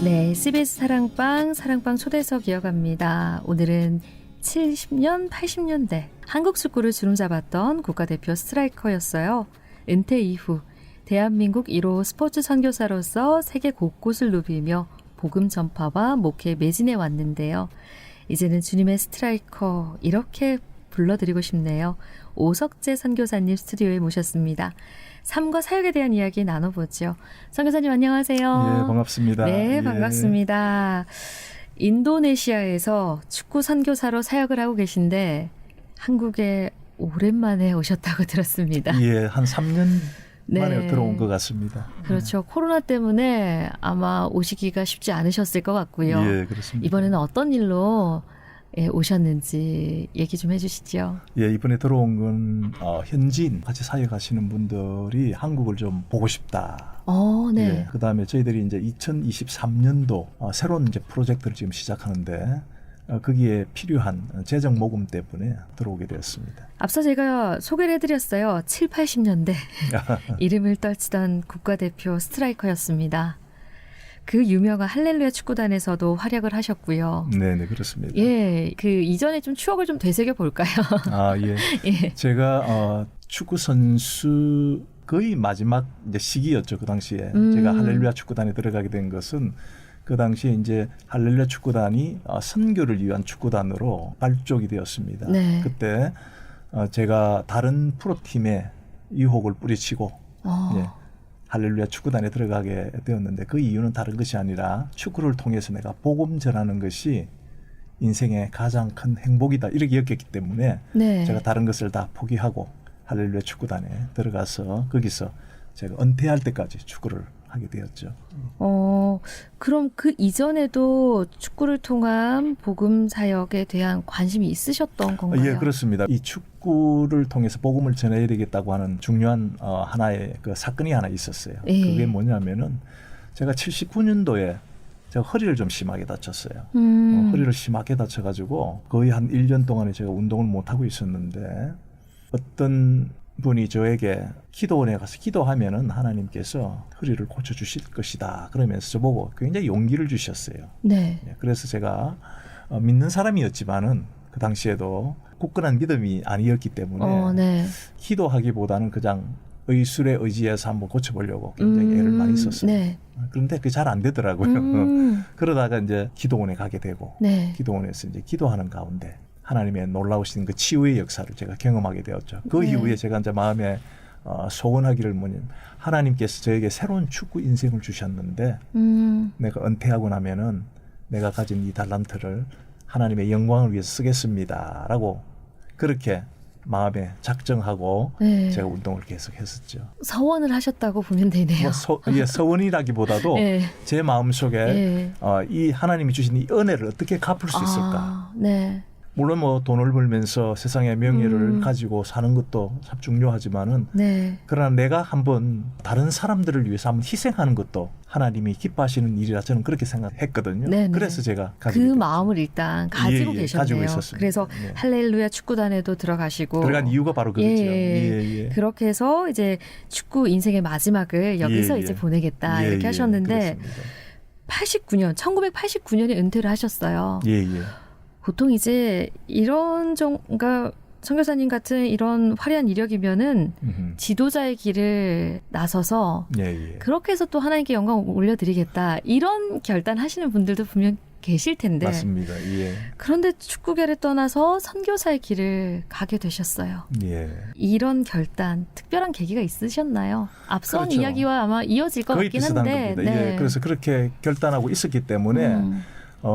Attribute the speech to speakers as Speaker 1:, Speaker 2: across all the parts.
Speaker 1: 네, CBS 사랑방 초대석 이어갑니다. 오늘은 70년, 80년대 한국 축구를 주름잡았던 국가대표 스트라이커였어요. 은퇴 이후 대한민국 1호 스포츠 선교사로서 세계 곳곳을 누비며 복음 전파와 목회에 매진해 왔는데요. 이제는 주님의 스트라이커 이렇게 불러드리고 싶네요. 오석재 선교사님 스튜디오에 모셨습니다. 삶과 사역에 대한 이야기 나눠보죠. 선교사님 안녕하세요.
Speaker 2: 예, 반갑습니다.
Speaker 1: 네,
Speaker 2: 예.
Speaker 1: 반갑습니다. 인도네시아에서 축구 선교사로 사역을 하고 계신데 한국에 오랜만에 오셨다고 들었습니다.
Speaker 2: 예, 한 3년 만에
Speaker 1: 네.
Speaker 2: 들어온 것 같습니다.
Speaker 1: 그렇죠. 코로나 때문에 아마 오시기가 쉽지 않으셨을 것 같고요.
Speaker 2: 예, 그렇습니다.
Speaker 1: 이번에는 어떤 일로 오셨는지 얘기 좀 해주시죠.
Speaker 2: 예, 이번에 들어온 건 현지인 같이 사역하시는 분들이 한국을 좀 보고 싶다.
Speaker 1: 네.
Speaker 2: 예, 그다음에 저희들이 이제 2023년도 새로운 이제 프로젝트를 지금 시작하는데 거기에 필요한 재정 모금 때문에 들어오게 되었습니다.
Speaker 1: 앞서 제가 소개를 해드렸어요. 7, 80년대 이름을 떨치던 국가대표 스트라이커였습니다. 그 유명한 할렐루야 축구단에서도 활약을 하셨고요.
Speaker 2: 네, 그렇습니다.
Speaker 1: 예, 그 이전에 좀 추억을 좀 되새겨 볼까요?
Speaker 2: 예.
Speaker 1: 예.
Speaker 2: 제가 축구 선수 거의 마지막 이제 시기였죠. 그 당시에 제가 할렐루야 축구단에 들어가게 된 것은 그 당시에 이제 할렐루야 축구단이 선교를 위한 축구단으로 발족이 되었습니다.
Speaker 1: 네.
Speaker 2: 그때 제가 다른 프로팀에 유혹을 뿌리치고 예, 할렐루야 축구단에 들어가게 되었는데 그 이유는 다른 것이 아니라 축구를 통해서 내가 복음 전하는 것이 인생의 가장 큰 행복이다 이렇게 여겼기 때문에
Speaker 1: 네.
Speaker 2: 제가 다른 것을 다 포기하고 할렐루야 축구단에 들어가서 거기서 제가 은퇴할 때까지 축구를 하게 되었죠.
Speaker 1: 그럼 그 이전에도 축구를 통한 복음 사역에 대한 관심이 있으셨던 건가요?
Speaker 2: 예, 그렇습니다. 이 축구를 통해서 복음을 전해야 되겠다고 하는 중요한 하나의 그 사건이 하나 있었어요.
Speaker 1: 예.
Speaker 2: 그게 뭐냐면은 제가 79년도에 제가 허리를 좀 심하게 다쳤어요. 허리를 심하게 다쳐가지고 거의 한 1년 동안에 제가 운동을 못하고 있었는데 어떤 분이 저에게 기도원에 가서 기도하면은 하나님께서 허리를 고쳐주실 것이다. 그러면서 저보고 굉장히 용기를 주셨어요.
Speaker 1: 네.
Speaker 2: 그래서 제가 믿는 사람이었지만은 그 당시에도 굳건한 믿음이 아니었기 때문에
Speaker 1: 네.
Speaker 2: 기도하기보다는 그냥 의술에 의지해서 한번 고쳐보려고 굉장히 애를 많이 썼어요.
Speaker 1: 네.
Speaker 2: 그런데 그게 잘 안 되더라고요. 그러다가 이제 기도원에 가게 되고
Speaker 1: 네.
Speaker 2: 기도원에서 이제 기도하는 가운데 하나님의 놀라우신 그 치유의 역사를 제가 경험하게 되었죠. 그
Speaker 1: 네.
Speaker 2: 이후에 제가 이제 마음에 소원하기를 뭐냐면 하나님께서 저에게 새로운 축구 인생을 주셨는데 내가 은퇴하고 나면은 내가 가진 이 달란트를 하나님의 영광을 위해서 쓰겠습니다라고 그렇게 마음에 작정하고
Speaker 1: 네.
Speaker 2: 제가 운동을 계속 했었죠.
Speaker 1: 서원을 하셨다고 보면 되네요.
Speaker 2: 서원이라기보다도
Speaker 1: 네.
Speaker 2: 제 마음속에
Speaker 1: 네.
Speaker 2: 이 하나님이 주신 이 은혜를 어떻게 갚을 수 있을까.
Speaker 1: 네.
Speaker 2: 물론 뭐 돈을 벌면서 세상의 명예를 가지고 사는 것도 참 중요하지만은
Speaker 1: 네.
Speaker 2: 그러나 내가 한번 다른 사람들을 위해서 한번 희생하는 것도 하나님이 기뻐하시는 일이라 저는 그렇게 생각했거든요.
Speaker 1: 네네.
Speaker 2: 그래서 제가
Speaker 1: 그
Speaker 2: 가지고 있었죠.
Speaker 1: 마음을 일단 가지고 계셨네요.
Speaker 2: 가지고 있었습니다.
Speaker 1: 그래서
Speaker 2: 네.
Speaker 1: 할렐루야 축구단에도 들어가시고
Speaker 2: 들어간 이유가 바로 그거죠.
Speaker 1: 예. 그렇게 해서 이제 축구 인생의 마지막을 여기서
Speaker 2: 예.
Speaker 1: 이제 보내겠다
Speaker 2: 예,
Speaker 1: 이렇게
Speaker 2: 예.
Speaker 1: 하셨는데
Speaker 2: 그렇습니다.
Speaker 1: 1989년에 은퇴를 하셨어요.
Speaker 2: 예.
Speaker 1: 보통 이제 그러니까 선교사님 같은 이런 화려한 이력이면은 지도자의 길을 나서서
Speaker 2: 예.
Speaker 1: 그렇게 해서 또 하나님께 영광 올려드리겠다 이런 결단하시는 분들도 분명 계실 텐데
Speaker 2: 맞습니다. 예.
Speaker 1: 그런데 축구계를 떠나서 선교사의 길을 가게 되셨어요.
Speaker 2: 예.
Speaker 1: 이런 결단 특별한 계기가 있으셨나요? 앞선
Speaker 2: 그렇죠.
Speaker 1: 이야기와 아마 이어질 것
Speaker 2: 거의
Speaker 1: 같긴
Speaker 2: 비슷한
Speaker 1: 한데.
Speaker 2: 겁니다. 예. 그래서 그렇게 결단하고 있었기 때문에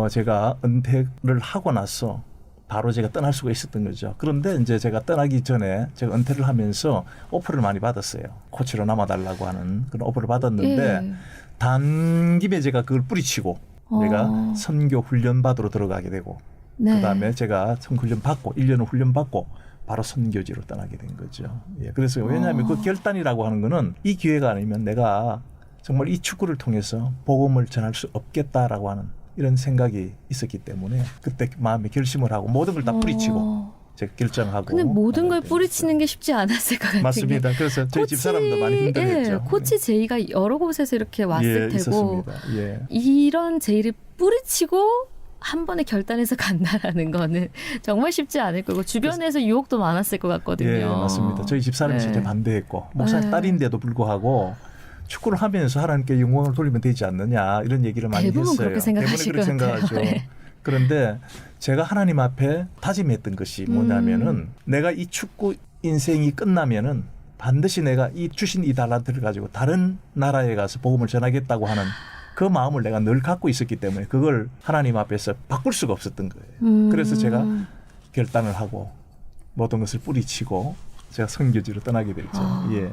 Speaker 2: 제가 은퇴를 하고 나서 바로 제가 떠날 수가 있었던 거죠. 그런데 이제 제가 떠나기 전에 제가 은퇴를 하면서 오퍼를 많이 받았어요. 코치로 남아달라고 하는 그런 오퍼를 받았는데 단 김에 제가 그걸 뿌리치고 내가 선교 훈련 받으러 들어가게 되고 그다음에 제가 훈련 받고 1년을 훈련 받고 바로 선교지로 떠나게 된 거죠. 예. 그래서 왜냐하면 그 결단이라고 하는 거는 이 기회가 아니면 내가 정말 이 축구를 통해서 복음을 전할 수 없겠다라고 하는 이런 생각이 있었기 때문에 그때 마음에 결심을 하고 모든 걸 다 뿌리치고 제가 결정하고.
Speaker 1: 근데 모든 걸
Speaker 2: 되면서.
Speaker 1: 뿌리치는 게 쉽지 않았을 것 같은 게.
Speaker 2: 맞습니다. 그래서 저희 집사람도 많이 힘들었죠.
Speaker 1: 예, 코치 제의가 여러 곳에서 이렇게 왔을 테고
Speaker 2: 있었습니다. 예.
Speaker 1: 이런 제의를 뿌리치고 한 번에 결단해서 간다라는 거는 정말 쉽지 않을 거고 주변에서 유혹도 많았을 것 같거든요.
Speaker 2: 예, 맞습니다. 저희 집사람이
Speaker 1: 네.
Speaker 2: 진짜 반대했고 목사
Speaker 1: 네.
Speaker 2: 딸인데도 불구하고 축구를 하면서 하나님께 영광을 돌리면 되지 않느냐 이런 얘기를 많이
Speaker 1: 대부분
Speaker 2: 했어요.
Speaker 1: 그렇게 생각하실
Speaker 2: 대부분 그렇게
Speaker 1: 것 같아요.
Speaker 2: 생각하죠.
Speaker 1: 네.
Speaker 2: 그런데 제가 하나님 앞에 다짐했던 것이 뭐냐면은 내가 이 축구 인생이 끝나면은 반드시 내가 이 주신 이 달란트를 가지고 다른 나라에 가서 복음을 전하겠다고 하는 그 마음을 내가 늘 갖고 있었기 때문에 그걸 하나님 앞에서 바꿀 수가 없었던 거예요. 그래서 제가 결단을 하고 모든 것을 뿌리치고 제가 선교지로 떠나게 됐죠. 예.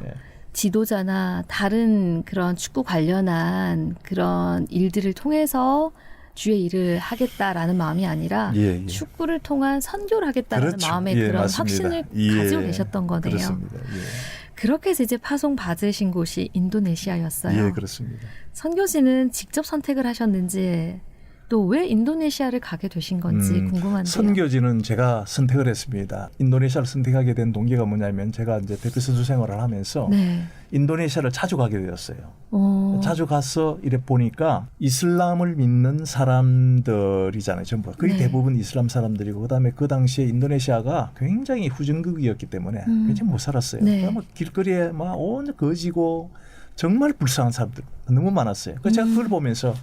Speaker 1: 지도자나 다른 그런 축구 관련한 그런 일들을 통해서 주의 일을 하겠다라는 마음이 아니라
Speaker 2: 예, 예.
Speaker 1: 축구를 통한 선교를 하겠다라는
Speaker 2: 그렇죠.
Speaker 1: 마음의
Speaker 2: 예,
Speaker 1: 그런
Speaker 2: 맞습니다.
Speaker 1: 확신을
Speaker 2: 예,
Speaker 1: 가지고 계셨던 거네요.
Speaker 2: 그렇습니다. 예.
Speaker 1: 그렇게 해서 이제 파송 받으신 곳이 인도네시아였어요.
Speaker 2: 예, 그렇습니다.
Speaker 1: 선교지는 직접 선택을 하셨는지 또 왜 인도네시아를 가게 되신 건지 궁금한데요.
Speaker 2: 선교지는 제가 선택을 했습니다. 인도네시아를 선택하게 된 동기가 뭐냐면 제가 이제 대표 선수 생활을 하면서
Speaker 1: 네.
Speaker 2: 인도네시아를 자주 가게 되었어요. 자주 가서 이래 보니까 이슬람을 믿는 사람들이잖아요. 전부 거의
Speaker 1: 네.
Speaker 2: 대부분 이슬람 사람들이고 그다음에 그 당시에 인도네시아가 굉장히 후진국이었기 때문에 굉장히 못 살았어요.
Speaker 1: 네.
Speaker 2: 그러니까 뭐 길거리에 막 온 거지고 정말 불쌍한 사람들 너무 많았어요. 그래서 제가 그걸 보면서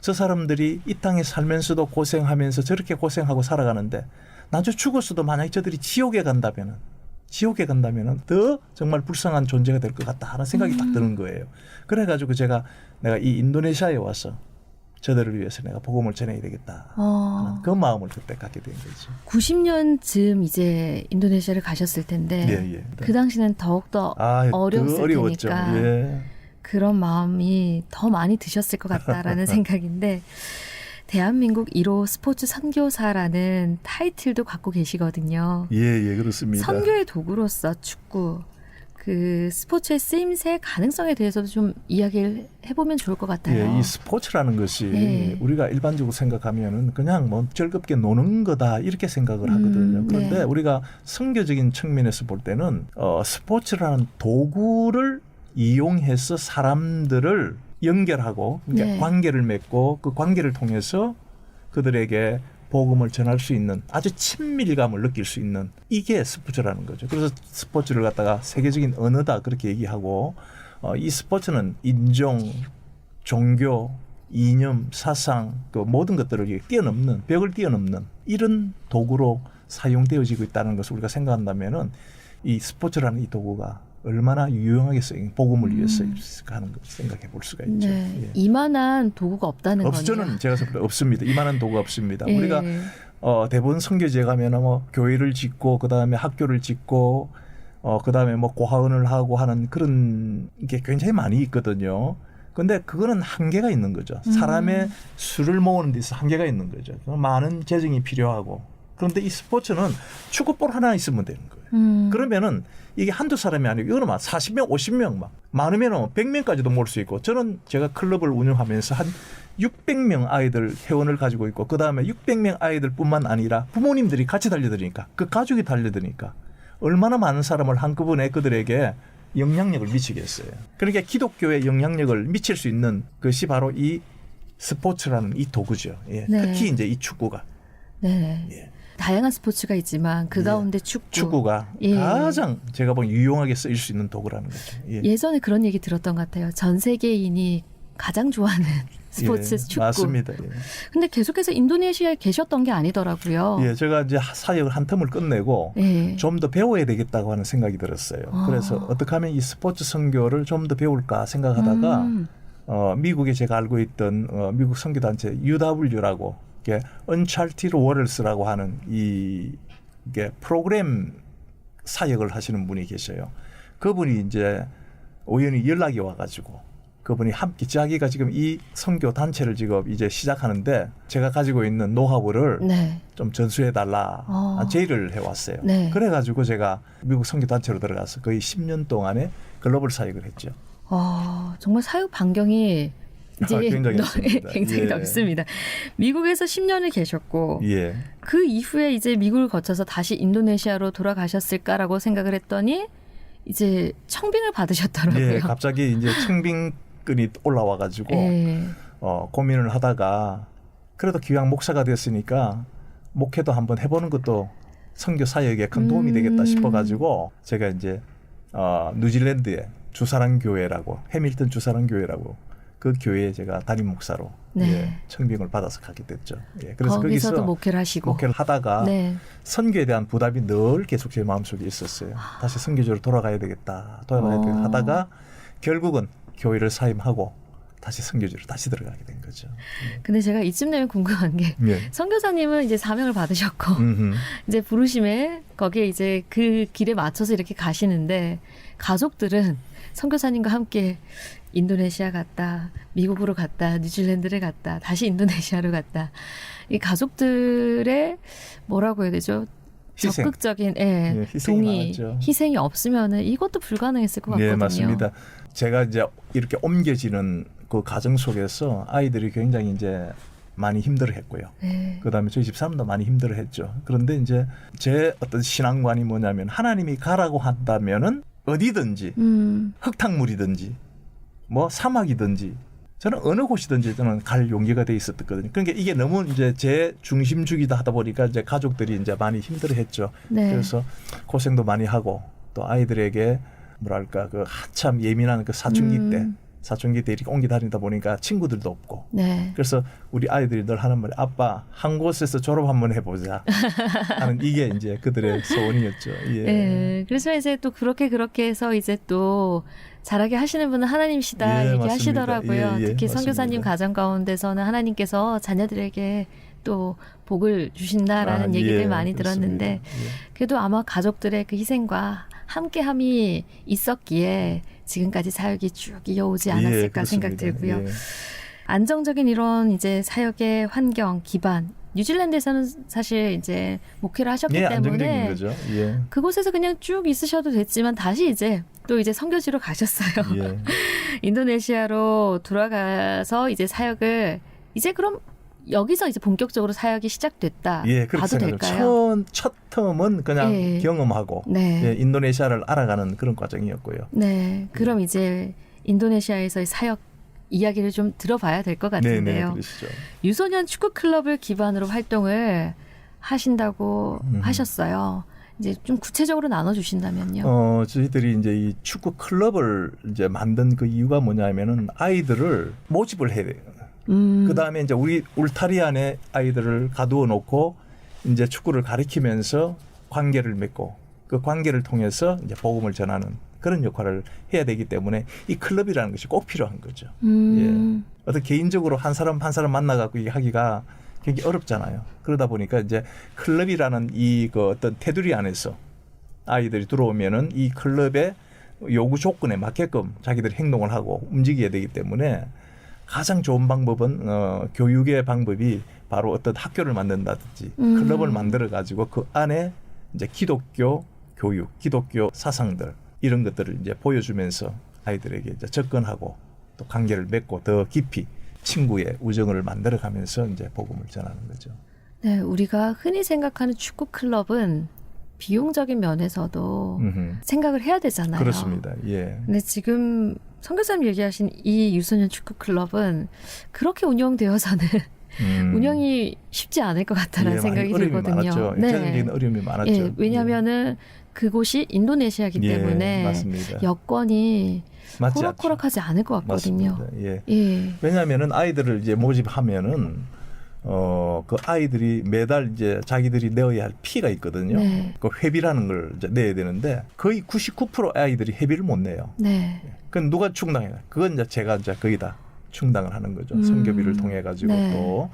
Speaker 2: 저 사람들이 이 땅에 살면서도 고생하면서 저렇게 고생하고 살아가는데 나중에 죽었어도 만약에 저들이 지옥에 간다면은 더 정말 불쌍한 존재가 될 것 같다 하는 생각이 딱 드는 거예요. 그래가지고 내가 이 인도네시아에 와서 저들을 위해서 내가 복음을 전해야 되겠다 하는 그 마음을 그때 갖게 된 거죠.
Speaker 1: 90년쯤 이제 인도네시아를 가셨을 텐데
Speaker 2: 예, 예.
Speaker 1: 그 당시는 더욱더 어려웠을
Speaker 2: 어려웠죠.
Speaker 1: 테니까
Speaker 2: 예.
Speaker 1: 그런 마음이 더 많이 드셨을 것 같다라는 생각인데 대한민국 1호 스포츠 선교사라는 타이틀도 갖고 계시거든요.
Speaker 2: 예, 그렇습니다.
Speaker 1: 선교의 도구로서 축구, 그 스포츠의 쓰임새 가능성에 대해서도 좀 이야기를 해보면 좋을 것 같아요.
Speaker 2: 예, 이 스포츠라는 것이
Speaker 1: 네.
Speaker 2: 우리가 일반적으로 생각하면은 그냥 뭐 즐겁게 노는 거다 이렇게 생각을 하거든요. 그런데
Speaker 1: 네.
Speaker 2: 우리가 선교적인 측면에서 볼 때는 스포츠라는 도구를 이용해서 사람들을 연결하고 그러니까
Speaker 1: 네.
Speaker 2: 관계를 맺고 그 관계를 통해서 그들에게 복음을 전할 수 있는 아주 친밀감을 느낄 수 있는 이게 스포츠라는 거죠. 그래서 스포츠를 갖다가 세계적인 언어다 그렇게 얘기하고 이 스포츠는 인종, 종교, 이념, 사상 그 모든 것들을 뛰어넘는 벽을 뛰어넘는 이런 도구로 사용되어지고 있다는 것을 우리가 생각한다면은 이 스포츠라는 이 도구가 얼마나 유용하게 쓰인 복음을 위해서 하는 것 생각해 볼 수가 있죠.
Speaker 1: 네.
Speaker 2: 예.
Speaker 1: 이만한 도구가 없다는 거죠.
Speaker 2: 저는 제가 생각할 때 없습니다. 이만한 도구가 없습니다.
Speaker 1: 예.
Speaker 2: 우리가 대부분 선교지에 가면은 뭐 교회를 짓고 그다음에 학교를 짓고 그다음에 뭐 고아원을 하고 하는 그런 게 굉장히 많이 있거든요. 근데 그거는 한계가 있는 거죠. 사람의 수를 모으는 데 있어 한계가 있는 거죠. 많은 재정이 필요하고. 그런데 이 스포츠는 축구볼 하나 있으면 되는 거예요. 그러면은 이게 한두 사람이 아니고 이거는 막 40명, 50명 막 많으면은 100명까지도 모을 수 있고 저는 제가 클럽을 운영하면서 한 600명 아이들 회원을 가지고 있고 그다음에 600명 아이들뿐만 아니라 부모님들이 같이 달려드니까 그 가족이 달려드니까 얼마나 많은 사람을 한꺼번에 그들에게 영향력을 미치겠어요. 그러니까 기독교에 영향력을 미칠 수 있는 것이 바로 이 스포츠라는 이 도구죠. 예.
Speaker 1: 네.
Speaker 2: 특히 이제 이 축구가.
Speaker 1: 네.
Speaker 2: 예.
Speaker 1: 다양한 스포츠가 있지만 그 가운데
Speaker 2: 축구가
Speaker 1: 예.
Speaker 2: 가장 제가 보기엔 유용하게 쓰일 수 있는 도구라는 거죠. 예.
Speaker 1: 예전에 그런 얘기 들었던 것 같아요. 전 세계인이 가장 좋아하는 스포츠 축구.
Speaker 2: 맞습니다. 예.
Speaker 1: 근데 계속해서 인도네시아에 계셨던 게 아니더라고요.
Speaker 2: 예, 제가 이제 사역을 한 텀을 끝내고
Speaker 1: 예.
Speaker 2: 좀 더 배워야 되겠다고 하는 생각이 들었어요. 그래서 어떻게 하면 이 스포츠 선교를 좀 더 배울까 생각하다가 미국에 제가 알고 있던 미국 선교단체 UW라고 이게 Uncharted Waters라고 하는 이게 프로그램 사역을 하시는 분이 계셔요. 그분이 이제 우연히 연락이 와가지고 그분이 함께 자기가 지금 이 선교 단체를 지금 이제 시작하는데 제가 가지고 있는 노하우를
Speaker 1: 네.
Speaker 2: 좀 전수해달라 제의를 해왔어요.
Speaker 1: 네.
Speaker 2: 그래가지고 제가 미국 선교 단체로 들어가서 거의 10년 동안에 글로벌 사역을 했죠.
Speaker 1: 정말 사역 반경이 이제
Speaker 2: 굉장히 넓습니다.
Speaker 1: 굉장히
Speaker 2: 예.
Speaker 1: 넓습니다. 미국에서 10년을 계셨고
Speaker 2: 예.
Speaker 1: 그 이후에 이제 미국을 거쳐서 다시 인도네시아로 돌아가셨을까라고 생각을 했더니 이제 청빙을 받으셨더라고요.
Speaker 2: 예, 갑자기 이제 청빙권이 올라와가지고
Speaker 1: 예.
Speaker 2: 고민을 하다가 그래도 기왕 목사가 됐으니까 목회도 한번 해보는 것도 선교 사역에 큰 도움이 되겠다 싶어가지고 제가 이제 뉴질랜드의 주사랑 교회라고 해밀턴 주사랑 교회라고 그 교회에 제가 담임 목사로
Speaker 1: 네.
Speaker 2: 예, 청빙을 받아서 가게 됐죠. 예, 그래서
Speaker 1: 거기서도
Speaker 2: 거기서
Speaker 1: 목회를 하시고.
Speaker 2: 목회를 하다가
Speaker 1: 네.
Speaker 2: 선교에 대한 부담이 늘 계속 제 마음속에 있었어요. 다시 선교지로 돌아가야 되겠다. 돌아가야 되겠다 하다가 결국은 교회를 사임하고 다시 선교지로 다시 들어가게 된 거죠.
Speaker 1: 근데 제가 이쯤 되면 궁금한 게
Speaker 2: 예.
Speaker 1: 선교사님은 이제 사명을 받으셨고
Speaker 2: 음흠.
Speaker 1: 이제 부르심에 거기에 이제 그 길에 맞춰서 이렇게 가시는데 가족들은 선교사님과 함께 인도네시아 갔다, 미국으로 갔다, 뉴질랜드를 갔다, 다시 인도네시아로 갔다. 이 가족들의 뭐라고 해야 되죠?
Speaker 2: 희생.
Speaker 1: 적극적인
Speaker 2: 희생이
Speaker 1: 동의,
Speaker 2: 많았죠.
Speaker 1: 희생이 없으면은 이것도 불가능했을 것 같거든요.
Speaker 2: 네, 맞습니다. 제가 이제 이렇게 옮겨지는 그 과정 속에서 아이들이 굉장히 이제 많이 힘들어했고요.
Speaker 1: 네.
Speaker 2: 그다음에 저희 집사람도 많이 힘들어했죠. 그런데 이제 제 어떤 신앙관이 뭐냐면 하나님이 가라고 한다면은 어디든지 흙탕물이든지 뭐 사막이든지 저는 어느 곳이든지 저는 갈 용기가 돼 있었거든요. 그러니까 이게 너무 이제 제 중심주기다 하다 보니까 이제 가족들이 이제 많이 힘들어했죠.
Speaker 1: 네.
Speaker 2: 그래서 고생도 많이 하고 또 아이들에게 뭐랄까 그 한참 예민한 그 사춘기 때 이렇게 옮기 다니다 보니까 친구들도 없고.
Speaker 1: 네.
Speaker 2: 그래서 우리 아이들이 늘 하는 말이 아빠 한 곳에서 졸업 한번 해보자 하는 이게 이제 그들의 소원이었죠. 예.
Speaker 1: 네. 그래서 이제 또 그렇게 해서 이제 또 잘하게 하시는 분은 하나님이시다
Speaker 2: 예,
Speaker 1: 얘기하시더라고요.
Speaker 2: 맞습니다. 예, 예,
Speaker 1: 특히
Speaker 2: 맞습니다.
Speaker 1: 선교사님 가정 가운데서는 하나님께서 자녀들에게 또 복을 주신다라는 얘기들
Speaker 2: 예,
Speaker 1: 많이
Speaker 2: 그렇습니다.
Speaker 1: 들었는데
Speaker 2: 예.
Speaker 1: 그래도 아마 가족들의 그 희생과 함께함이 있었기에 지금까지 사역이 쭉 이어오지 않았을까 생각 들고요.
Speaker 2: 예.
Speaker 1: 안정적인 이런 이제 사역의 환경, 기반. 뉴질랜드에서는 사실 이제 목회를 하셨기
Speaker 2: 예,
Speaker 1: 때문에
Speaker 2: 안정적인 거죠. 예.
Speaker 1: 그곳에서 그냥 쭉 있으셔도 됐지만 다시 이제 또 이제 선교지로 가셨어요.
Speaker 2: 예.
Speaker 1: 인도네시아로 돌아가서 이제 사역을 이제 그럼 여기서 이제 본격적으로 사역이 시작됐다.
Speaker 2: 예, 그렇게
Speaker 1: 봐도
Speaker 2: 생각해요.
Speaker 1: 될까요?
Speaker 2: 첫 텀은 그냥
Speaker 1: 예.
Speaker 2: 경험하고
Speaker 1: 네.
Speaker 2: 예, 인도네시아를 알아가는 그런 과정이었고요.
Speaker 1: 네. 그럼 이제 인도네시아에서의 사역 이야기를 좀 들어봐야 될 것
Speaker 2: 네,
Speaker 1: 같은데요.
Speaker 2: 그러시죠.
Speaker 1: 유소년 축구 클럽을 기반으로 활동을 하신다고 하셨어요. 이제 좀 구체적으로 나눠 주신다면요.
Speaker 2: 저희들이 이제 이 축구 클럽을 이제 만든 그 이유가 뭐냐면은 아이들을 모집을 해야 돼요. 그 다음에 이제 우리 울타리 안에 아이들을 가두어 놓고 이제 축구를 가리키면서 관계를 맺고 그 관계를 통해서 이제 복음을 전하는 그런 역할을 해야 되기 때문에 이 클럽이라는 것이 꼭 필요한 거죠. 예. 어떤 개인적으로 한 사람 만나갖고 하기가 굉장히 어렵잖아요. 그러다 보니까 이제 클럽이라는 이 그 어떤 테두리 안에서 아이들이 들어오면은 이 클럽의 요구 조건에 맞게끔 자기들이 행동을 하고 움직여야 되기 때문에 가장 좋은 방법은 교육의 방법이 바로 어떤 학교를 만든다든지 클럽을 만들어 가지고 그 안에 이제 기독교 교육, 기독교 사상들 이런 것들을 이제 보여주면서 아이들에게 이제 접근하고 또 관계를 맺고 더 깊이 친구의 우정을 만들어가면서 이제 복음을 전하는 거죠.
Speaker 1: 네, 우리가 흔히 생각하는 축구 클럽은 비용적인 면에서도 생각을 해야 되잖아요.
Speaker 2: 그렇습니다. 예.
Speaker 1: 근데 지금 선교사님 얘기하신 이 유소년 축구 클럽은 그렇게 운영되어서는 운영이 쉽지 않을 것 같다는 생각이 들거든요.
Speaker 2: 많았죠. 경제적인 어려움이 많았죠.
Speaker 1: 예, 왜냐하면은 그곳이 인도네시아이기 때문에
Speaker 2: 맞습니다.
Speaker 1: 여건이
Speaker 2: 맞지
Speaker 1: 호락호락하지 않을 것 같거든요.
Speaker 2: 맞습니다. 예.
Speaker 1: 예.
Speaker 2: 왜냐하면은 아이들을 이제 모집하면은 그 아이들이 매달 이제 자기들이 내어야 할 피가 있거든요.
Speaker 1: 네.
Speaker 2: 그 회비라는 걸 이제 내야 되는데 거의 99% 아이들이 회비를 못 내요.
Speaker 1: 네.
Speaker 2: 그건 누가 충당해요? 그건 이제 제가 이제 거의 다 충당을 하는 거죠. 선교비를 통해 가지고
Speaker 1: 네.
Speaker 2: 또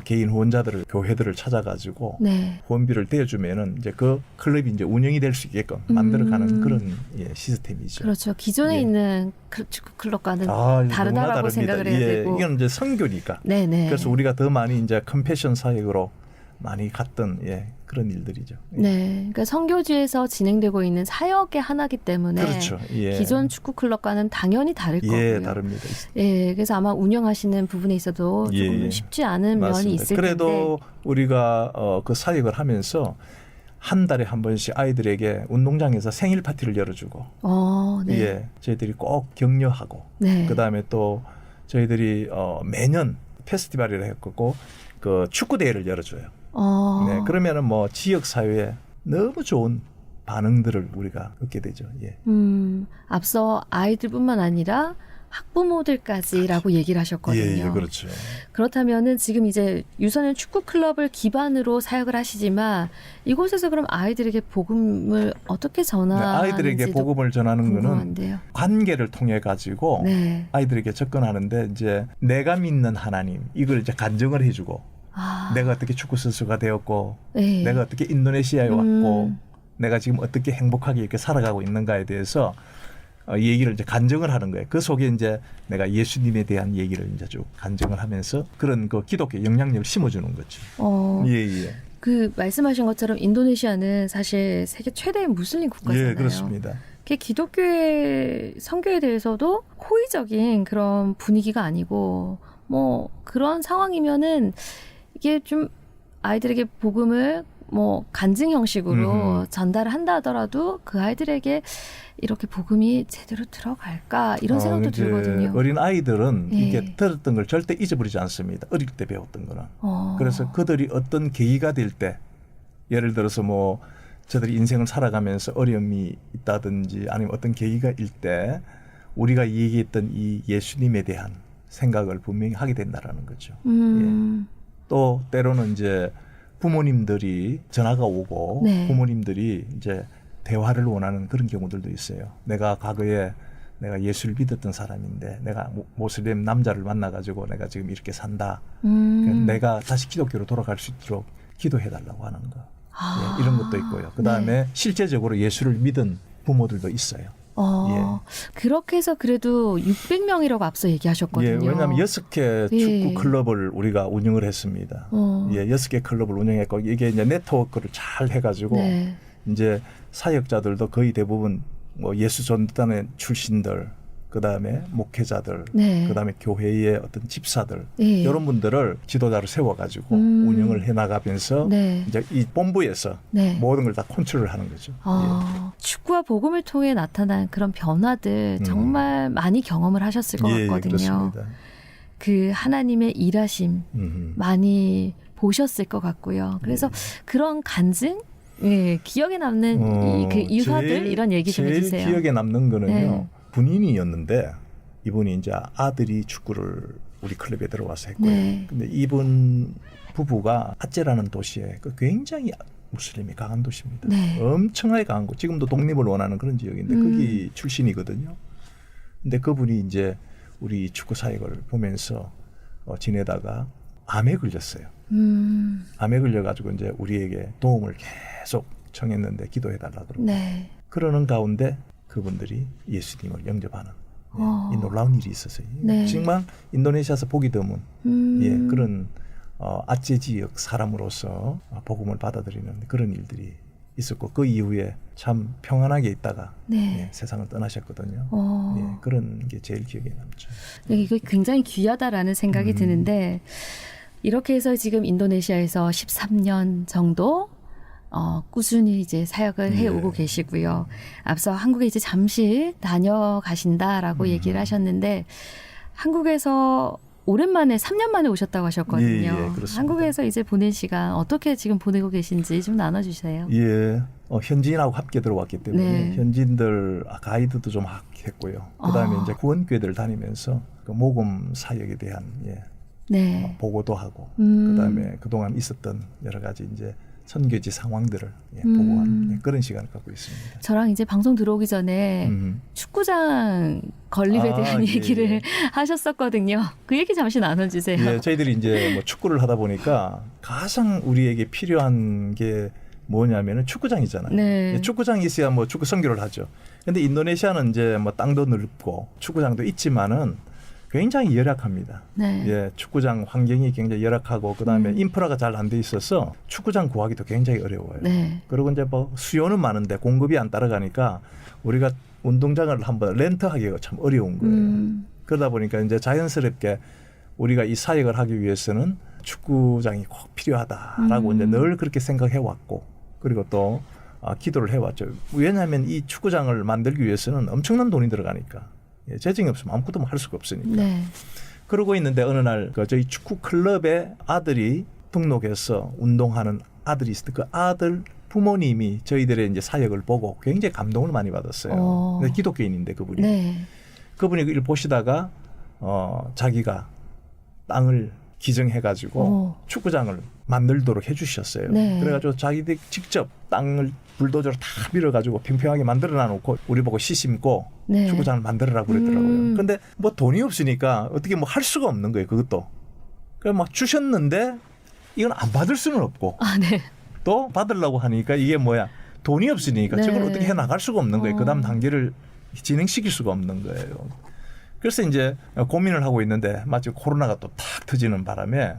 Speaker 2: 개인 후원자들을 교회들을 찾아가지고
Speaker 1: 네.
Speaker 2: 후원비를 대주면은 이제 그 클럽이 이제 운영이 될 수 있게끔 만들어가는 그런 시스템이죠.
Speaker 1: 그렇죠. 기존에
Speaker 2: 예.
Speaker 1: 있는 축구 클럽과는
Speaker 2: 너무나
Speaker 1: 다르다라고
Speaker 2: 다릅니다.
Speaker 1: 생각을 해야 되고.
Speaker 2: 이건 이제 선교니까.
Speaker 1: 네네.
Speaker 2: 그래서 우리가 더 많이 이제 컴패션 사역으로 많이 갔던 그런 일들이죠.
Speaker 1: 네, 그러니까 선교지에서 진행되고 있는 사역의 하나이기 때문에
Speaker 2: 그렇죠. 예.
Speaker 1: 기존 축구 클럽과는 당연히 다를 거고요.
Speaker 2: 다릅니다.
Speaker 1: 예, 그래서 아마 운영하시는 부분에 있어도 조금 쉽지 않은
Speaker 2: 맞습니다.
Speaker 1: 면이 있을
Speaker 2: 그래도
Speaker 1: 텐데.
Speaker 2: 우리가 그 사역을 하면서 한 달에 한 번씩 아이들에게 운동장에서 생일 파티를 열어주고,
Speaker 1: 네.
Speaker 2: 저희들이 꼭 격려하고,
Speaker 1: 네.
Speaker 2: 그 다음에 또 저희들이 매년 페스티벌이라 했고 그 축구 대회를 열어줘요. 네, 그러면은 뭐 지역 사회에 너무 좋은 반응들을 우리가 얻게 되죠. 예.
Speaker 1: 앞서 아이들뿐만 아니라 학부모들까지라고 얘기를 하셨거든요.
Speaker 2: 예, 그렇죠.
Speaker 1: 그렇다면은 지금 이제 유소년 축구 클럽을 기반으로 사역을 하시지만 이곳에서 그럼 아이들에게 복음을 어떻게 전하는지도
Speaker 2: 아이들에게 복음을 전하는
Speaker 1: 궁금한데요.
Speaker 2: 거는 관계를 통해 가지고
Speaker 1: 네.
Speaker 2: 아이들에게 접근하는데 이제 내가 믿는 하나님 이걸 이제 간증을 해주고 내가 어떻게 축구 선수가 되었고
Speaker 1: 네.
Speaker 2: 내가 어떻게 인도네시아에 왔고 내가 지금 어떻게 행복하게 이렇게 살아가고 있는가에 대해서 얘기를 이제 간증을 하는 거예요. 그 속에 이제 내가 예수님에 대한 얘기를 이제 쭉 간증을 하면서 그런 그 기독교 영향력을 심어주는 거죠. 예.
Speaker 1: 그 말씀하신 것처럼 인도네시아는 사실 세계 최대의 무슬림 국가잖아요.
Speaker 2: 예, 그렇습니다.
Speaker 1: 기독교의 선교에 대해서도 호의적인 그런 분위기가 아니고 뭐 그런 상황이면은 이게 좀 아이들에게 복음을 뭐 간증 형식으로 전달을 한다 하더라도 그 아이들에게 이렇게 복음이 제대로 들어갈까 이런 생각도 들거든요.
Speaker 2: 어린 아이들은 이게 들었던 걸 절대 잊어버리지 않습니다. 어릴 때 배웠던 거는. 그래서 그들이 어떤 계기가 될 때 예를 들어서 뭐 저들이 인생을 살아가면서 어려움이 있다든지 아니면 어떤 계기가 일 때 우리가 얘기했던 이 예수님에 대한 생각을 분명히 하게 된다라는 거죠. 예. 또 때로는 이제 부모님들이 전화가 오고 부모님들이 이제 대화를 원하는 그런 경우들도 있어요. 내가 과거에 내가 예수를 믿었던 사람인데 내가 모슬렘 남자를 만나가지고 내가 지금 이렇게 산다. 내가 다시 기독교로 돌아갈 수 있도록 기도해달라고 하는 거. 이런 것도 있고요. 그다음에 실제적으로 예수를 믿은 부모들도 있어요.
Speaker 1: 그렇게 해서 그래도 600명이라고 앞서 얘기하셨거든요.
Speaker 2: 왜냐하면 6개 축구 클럽을 우리가 운영을 했습니다. 6개 클럽을 운영했고 이게 이제 네트워크를 잘 해가지고 이제 사역자들도 거의 대부분 뭐 예수 전단의 출신들, 그 다음에 목회자들, 그 다음에 교회의 어떤 집사들 이런 분들을 지도자로 세워가지고 운영을 해나가면서 이제 이 본부에서 모든 걸 다 컨트롤을 하는 거죠.
Speaker 1: 축구와 복음을 통해 나타난 그런 변화들 정말 많이 경험을 하셨을 것 같거든요.
Speaker 2: 그렇습니다.
Speaker 1: 그 하나님의 일하심 많이 보셨을 것 같고요. 그래서 그런 간증, 기억에 남는 그 일화들 이런 얘기 좀 해주세요.
Speaker 2: 제일 기억에 남는 거는요. 군인이었는데 이분이 이제 아들이 축구를 우리 클럽에 들어와서 했고요. 근데 이분 부부가 아제라는 도시에 굉장히 무슬림이 강한 도시입니다. 엄청나게 강한 곳. 지금도 독립을 원하는 그런 지역인데 거기 출신이거든요. 근데 그분이 이제 우리 축구 사역을 보면서 지내다가 암에 걸렸어요. 암에 걸려가지고 이제 우리에게 도움을 계속 청했는데 기도해달라 그러고. 그러는 가운데 그분들이 예수님을 영접하는 이 놀라운 일이 있었어요. 정말 인도네시아에서 보기 드문 그런 아제 지역 사람으로서 복음을 받아들이는 그런 일들이 있었고 그 이후에 참 평안하게 있다가 세상을 떠나셨거든요. 그런 게 제일 기억에 남죠.
Speaker 1: 이거 굉장히 귀하다라는 생각이 드는데 이렇게 해서 지금 인도네시아에서 13년 정도 꾸준히 이제 사역을 해오고 계시고요. 앞서 한국에 이제 잠시 다녀가신다라고 얘기를 하셨는데 한국에서 오랜만에 3년 만에 오셨다고 하셨거든요. 한국에서 이제 보낸 시간 어떻게 지금 보내고 계신지 좀 나눠주세요.
Speaker 2: 현지인하고 함께 들어왔기 때문에 현지인들 가이드도 좀 했고요. 그다음에 이제 구원교회들을 다니면서 그 모금 사역에 대한 보고도 하고 그다음에 그동안 있었던 여러 가지 이제 선교지 상황들을 보고하는 그런 시간을 갖고 있습니다.
Speaker 1: 저랑 이제 방송 들어오기 전에 축구장 건립에 대한 얘기를 하셨었거든요. 그 얘기 잠시 나눠주세요.
Speaker 2: 저희들이 이제 뭐 축구를 하다 보니까 가장 우리에게 필요한 게 뭐냐면은 축구장이잖아요. 축구장이 있어야 뭐 축구 선교를 하죠. 근데 인도네시아는 이제 뭐 땅도 넓고 축구장도 있지만은 굉장히 열악합니다.
Speaker 1: 네.
Speaker 2: 예, 축구장 환경이 굉장히 열악하고 그다음에 인프라가 잘 안 돼 있어서 축구장 구하기도 굉장히 어려워요.
Speaker 1: 네.
Speaker 2: 그리고 이제 뭐 수요는 많은데 공급이 안 따라가니까 우리가 운동장을 한번 렌트하기가 참 어려운 거예요. 그러다 보니까 이제 자연스럽게 우리가 이 사역을 하기 위해서는 축구장이 꼭 필요하다라고 이제 늘 그렇게 생각해 왔고 그리고 또 기도를 해왔죠. 왜냐하면 이 축구장을 만들기 위해서는 엄청난 돈이 들어가니까 예, 재정이 없으면 아무것도 할 수가 없으니까.
Speaker 1: 네.
Speaker 2: 그러고 있는데 어느 날 저희 축구 클럽에 아들이 등록해서 운동하는 아들이 있을 때 그 아들 부모님이 저희들의 이제 사역을 보고 굉장히 감동을 많이 받았어요. 근데 기독교인인데 그분이.
Speaker 1: 네.
Speaker 2: 그분이 이걸 보시다가 자기가 땅을 기증해가지고 축구장을 만들도록 해주셨어요.
Speaker 1: 네.
Speaker 2: 그래가지고 자기들이 직접 땅을 불도저로 다 밀어가지고 평평하게 만들어놔 놓고 우리 보고 씨 심고
Speaker 1: 네.
Speaker 2: 축구장을 만들어라고 그랬더라고요. 근데 뭐 돈이 없으니까 어떻게 뭐 할 수가 없는 거예요. 그것도. 그래서 막 주셨는데 이건 안 받을 수는 없고
Speaker 1: 네.
Speaker 2: 또 받으려고 하니까 이게 뭐야 돈이 없으니까
Speaker 1: 네.
Speaker 2: 저걸 어떻게 해 나갈 수가 없는 거예요. 그다음 단계를 진행시킬 수가 없는 거예요. 그래서 이제 고민을 하고 있는데 마치 코로나가 또 탁 터지는 바람에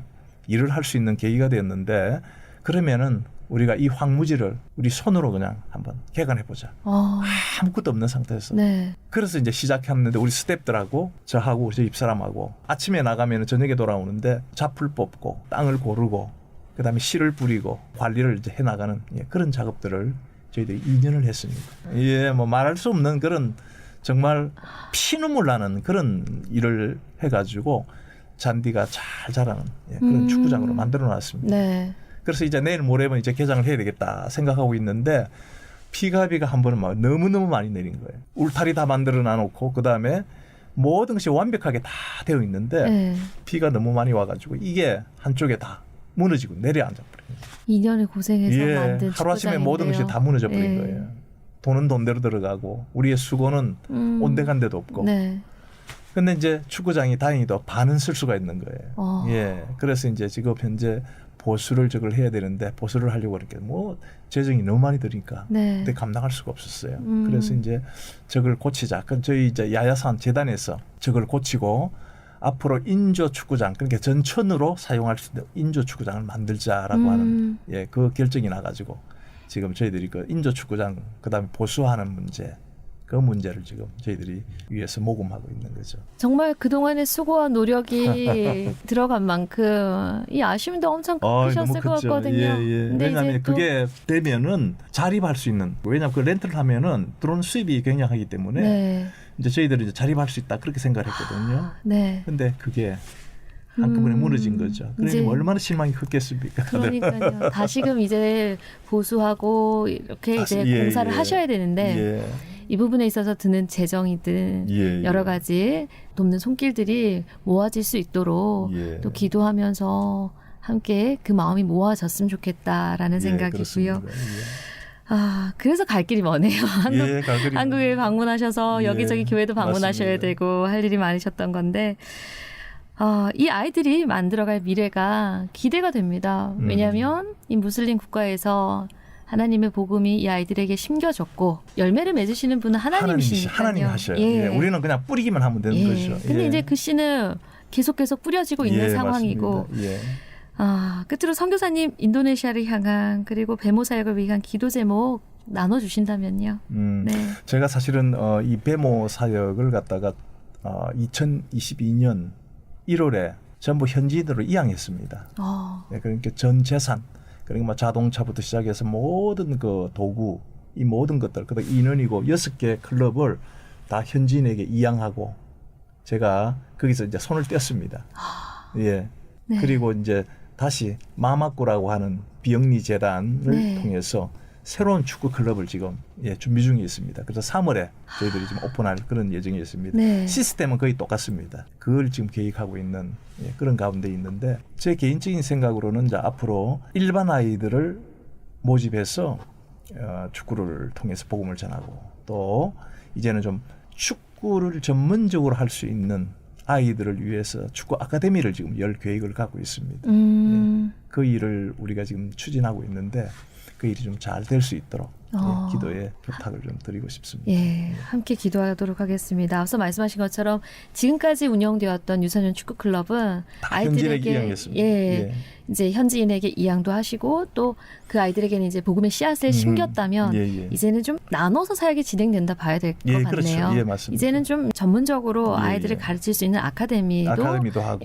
Speaker 2: 일을 할 수 있는 계기가 되었는데 그러면은 우리가 이 황무지를 우리 손으로 그냥 한번 개간해 보자. 아무것도 없는 상태에서.
Speaker 1: 네.
Speaker 2: 그래서 이제 시작했는데 우리 스태프들하고 저하고 저 집사람하고 아침에 나가면 저녁에 돌아오는데 잡풀 뽑고 땅을 고르고 그다음에 씨를 뿌리고 관리를 이제 해나가는 그런 작업들을 저희들이 2년을 했습니다. 예, 뭐 말할 수 없는 그런 정말 피눈물 나는 그런 일을 해가지고 잔디가 잘 자라는 그런 축구장으로 만들어놨습니다.
Speaker 1: 네.
Speaker 2: 그래서 이제 내일 모레면 이제 개장을 해야 되겠다 생각하고 있는데 비가비가 한 번은 막 너무너무 많이 내린 거예요. 울타리 다 만들어 놔놓고 그다음에 모든 것이 완벽하게 다 되어 있는데
Speaker 1: 네.
Speaker 2: 비가 너무 많이 와가지고 이게 한쪽에 다 무너지고 내려앉아 버린 거예요.
Speaker 1: 2년을 고생해서 만든
Speaker 2: 하루아침에 모든 것이 다 무너져 버린 거예요. 돈은 돈대로 들어가고 우리의 수고는 온데간데도 없고.
Speaker 1: 네.
Speaker 2: 근데 이제 축구장이 다행히도 반은 쓸 수가 있는 거예요. 예. 그래서 이제 지금 현재 보수를 저걸 해야 되는데 보수를 하려고 이렇게 뭐 재정이 너무 많이 드니까 그때 감당할 수가 없었어요. 그래서 이제 저걸 고치자. 그럼 저희 이제 야야산 재단에서 저걸 고치고 앞으로 인조 축구장 그러니까 전천으로 사용할 수 있는 인조 축구장을 만들자라고 하는 그 결정이 나가지고 지금 저희들이 그 인조 축구장 그다음에 보수하는 문제 그 문제를 지금 저희들이 위해서 모금하고 있는 거죠.
Speaker 1: 정말 그동안의 수고와 노력이 들어간 만큼 이 아쉬움도 엄청 크셨을 것 같거든요. 근데
Speaker 2: 왜냐하면 그게 되면은 자립할 수 있는 왜냐하면 그 렌트를 하면은 들어오는 수입이 굉장하기 때문에 이제 저희들이 이제 자립할 수 있다 그렇게 생각을 했거든요. 근데 그게 한꺼번에 무너진 거죠. 그러니 얼마나 실망이 컸겠습니까?
Speaker 1: 그러니까요. 다시금 이제 보수하고 이렇게 이제 공사를 하셔야 되는데 이 부분에 있어서 드는 재정이든 여러 가지 돕는 손길들이 모아질 수 있도록 또 기도하면서 함께 그 마음이 모아졌으면 좋겠다라는 생각이고요. 그래서 갈 길이 머네요. 한국에 방문하셔서 여기저기 교회도 방문하셔야 되고 할 일이 많으셨던 건데 이 아이들이 만들어갈 미래가 기대가 됩니다. 왜냐하면 이 무슬림 국가에서 하나님의 복음이 이 아이들에게 심겨졌고 열매를 맺으시는 분은 하나님이시니까요.
Speaker 2: 하나님이 하셔요. 우리는 그냥 뿌리기만 하면 되는 거죠.
Speaker 1: 근데 이제 그 씨는 계속 뿌려지고 있는 상황이고 끝으로 선교사님 인도네시아를 향한 그리고 베모 사역을 위한 기도 제목 나눠주신다면요.
Speaker 2: 제가 사실은 이 베모 사역을 갖다가 2022년 1월에 전부 현지인으로 이양했습니다. 그러니까 전 재산 그러니까 뭐 자동차부터 시작해서 모든 그 도구 이 모든 것들 그다음 인원이고 6개 클럽을 다 현지인에게 이양하고 제가 거기서 이제 손을 뗐습니다. 그리고 이제 다시 마마꾸라고 하는 비영리 재단을 통해서 새로운 축구 클럽을 지금 준비 중에 있습니다. 그래서 3월에 저희들이 지금 오픈할 그런 예정이 있습니다. 시스템은 거의 똑같습니다. 그걸 지금 계획하고 있는 그런 가운데 있는데 제 개인적인 생각으로는 이제 앞으로 일반 아이들을 모집해서 축구를 통해서 복음을 전하고 또 이제는 좀 축구를 전문적으로 할 수 있는 아이들을 위해서 축구 아카데미를 지금 열 계획을 갖고 있습니다. 그 일을 우리가 지금 추진하고 있는데 그 일이 좀 잘 될 수 있도록 기도에 부탁을 좀 드리고 싶습니다.
Speaker 1: 예, 함께 기도하도록 하겠습니다. 앞서 말씀하신 것처럼 지금까지 운영되었던 유소년 축구 클럽은
Speaker 2: 다 현지인에게 이양했습니다.
Speaker 1: 예, 이제 현지인에게 이양도 하시고 또 그 아이들에게는 이제 복음의 씨앗을 심겼다면 이제는 좀 나눠서 사역이 진행된다 봐야 될 것 같네요.
Speaker 2: 그렇죠. 예, 맞습니다.
Speaker 1: 이제는 좀 전문적으로 아이들을 가르칠 수 있는 아카데미도
Speaker 2: 하고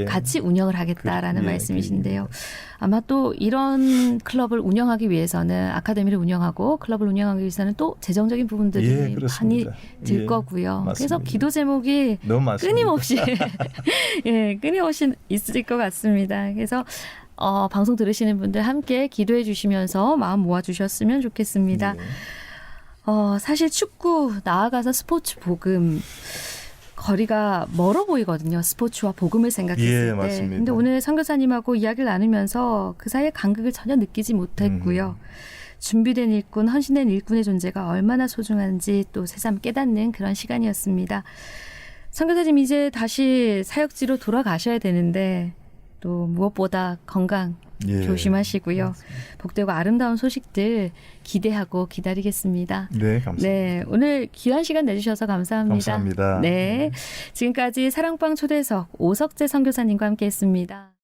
Speaker 1: 같이 운영을 하겠다라는 말씀이신데요.
Speaker 2: 그
Speaker 1: 아마 또 이런 클럽을 운영하기 위해서는 아카데미를 운영하고 클럽을 운영하기 위해서는 또 재정적인 부분들이 많이 들 거고요.
Speaker 2: 맞습니다.
Speaker 1: 그래서 기도 제목이
Speaker 2: 너무 많습니다.
Speaker 1: 끊임없이 있을 것 같습니다. 그래서 방송 들으시는 분들 함께 기도해 주시면서 마음 모아주셨으면 좋겠습니다. 사실 축구 나아가서 스포츠 복음 거리가 멀어 보이거든요. 스포츠와 복음을 생각했을 때.
Speaker 2: 맞습니다.
Speaker 1: 근데 오늘 선교사님하고 이야기를 나누면서 그 사이의 간극을 전혀 느끼지 못했고요. 준비된 일꾼, 헌신된 일꾼의 존재가 얼마나 소중한지 또 새삼 깨닫는 그런 시간이었습니다. 선교사님 이제 다시 사역지로 돌아가셔야 되는데 또 무엇보다 건강 조심하시고요.
Speaker 2: 맞습니다.
Speaker 1: 복되고 아름다운 소식들 기대하고 기다리겠습니다.
Speaker 2: 네, 감사합니다.
Speaker 1: 네, 오늘 귀한 시간 내주셔서 감사합니다.
Speaker 2: 감사합니다.
Speaker 1: 네, 지금까지 사랑방 초대석 오석재 선교사님과 함께했습니다.